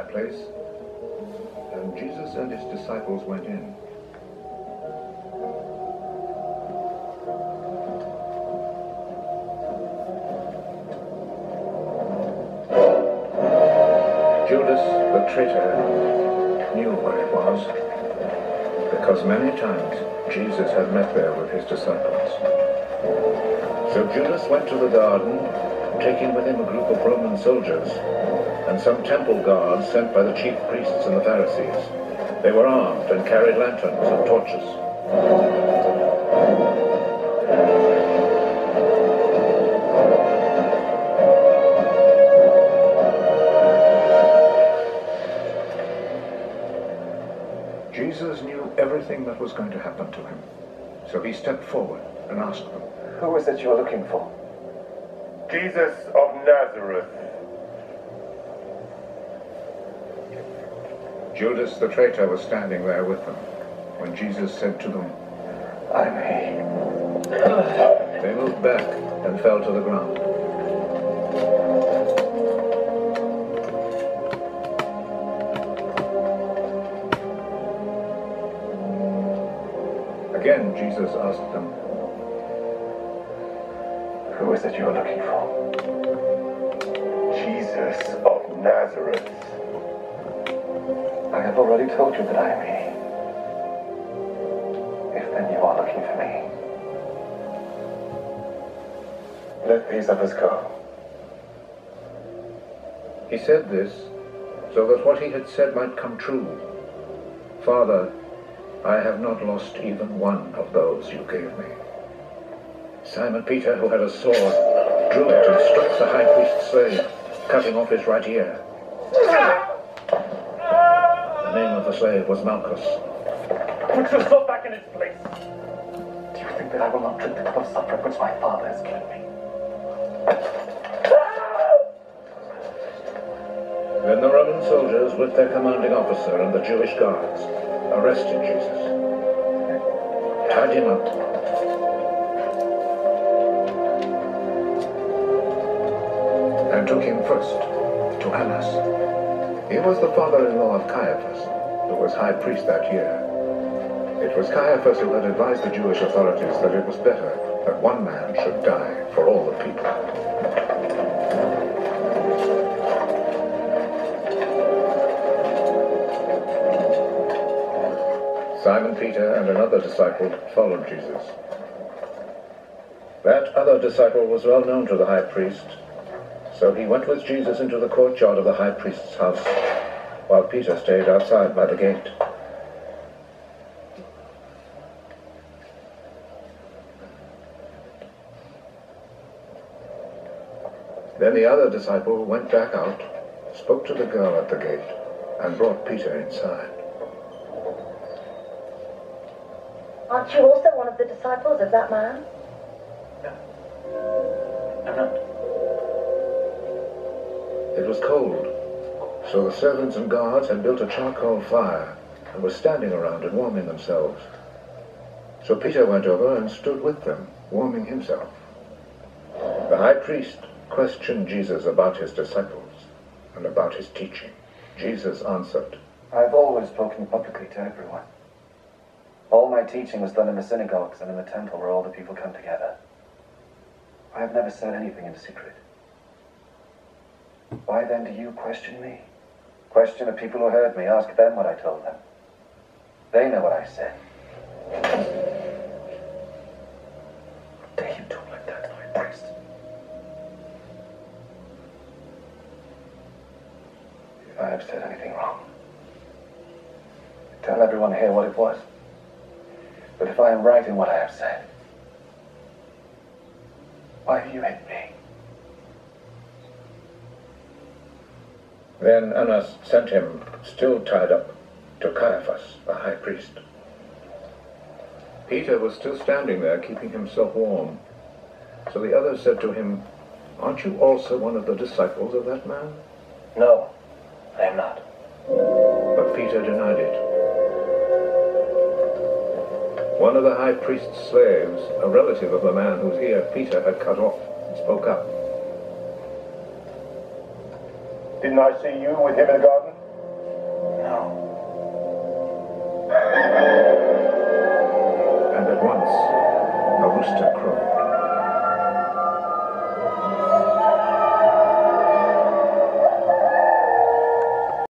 that place, and Jesus and his disciples went in. Judas, the traitor, knew where it was, because many times Jesus had met there with his disciples. So Judas went to the garden, taking with him a group of Roman soldiers and some temple guards sent by the chief priests and the Pharisees. They were armed and carried lanterns and torches. Jesus knew everything that was going to happen to him, so he stepped forward and asked them, "Who is it you are looking for?" "Jesus of Nazareth." Judas the traitor was standing there with them when Jesus said to them, "I'm he." They moved back and fell to the ground. Again, Jesus asked them, "Who is it you are looking for?" "Jesus of Nazareth." "I have already told you that I am he. If then you are looking for me, let these others go." He said this so that what he had said might come true. "Father, I have not lost even one of those you gave me." Simon Peter, who had a sword, drew it and struck the high priest's slave, cutting off his right ear. The name of the slave was Malchus. Put yourself back in its place. Do you think that I will not drink the cup of suffering which my father has given me? Then the Roman soldiers, with their commanding officer and the Jewish guards, arrested Jesus, tied him up, and took him first to Annas. He was the father-in-law of Caiaphas, who was high priest that year. It was Caiaphas who had advised the Jewish authorities that it was better that one man should die for all the people. Simon Peter and another disciple followed Jesus. That other disciple was well known to the high priest, so he went with Jesus into the courtyard of the high priest's house, while Peter stayed outside by the gate. Then the other disciple went back out, spoke to the girl at the gate, and brought Peter inside. Aren't you also one of the disciples of that man? No. I'm not. It was cold, so the servants and guards had built a charcoal fire and were standing around and warming themselves. So Peter went over and stood with them, warming himself. The high priest questioned Jesus about his disciples and about his teaching. Jesus answered, I've always spoken publicly to everyone. All my teaching was done in the synagogues and in the temple where all the people come together. I have never said anything in secret. Why then do you question me? Question the people who heard me. Ask them what I told them. They know what I said. How dare you talk like that to my priest? If I have said anything wrong, tell everyone here what it was. But if I am right in what I have said, why do you hate me? Then Annas sent him, still tied up, to Caiaphas, the high priest. Peter was still standing there, keeping himself warm. So the others said to him, Aren't you also one of the disciples of that man? No, I am not. But Peter denied it. One of the high priest's slaves, a relative of the man whose ear Peter had cut off, spoke up. Didn't I see you with him in the garden?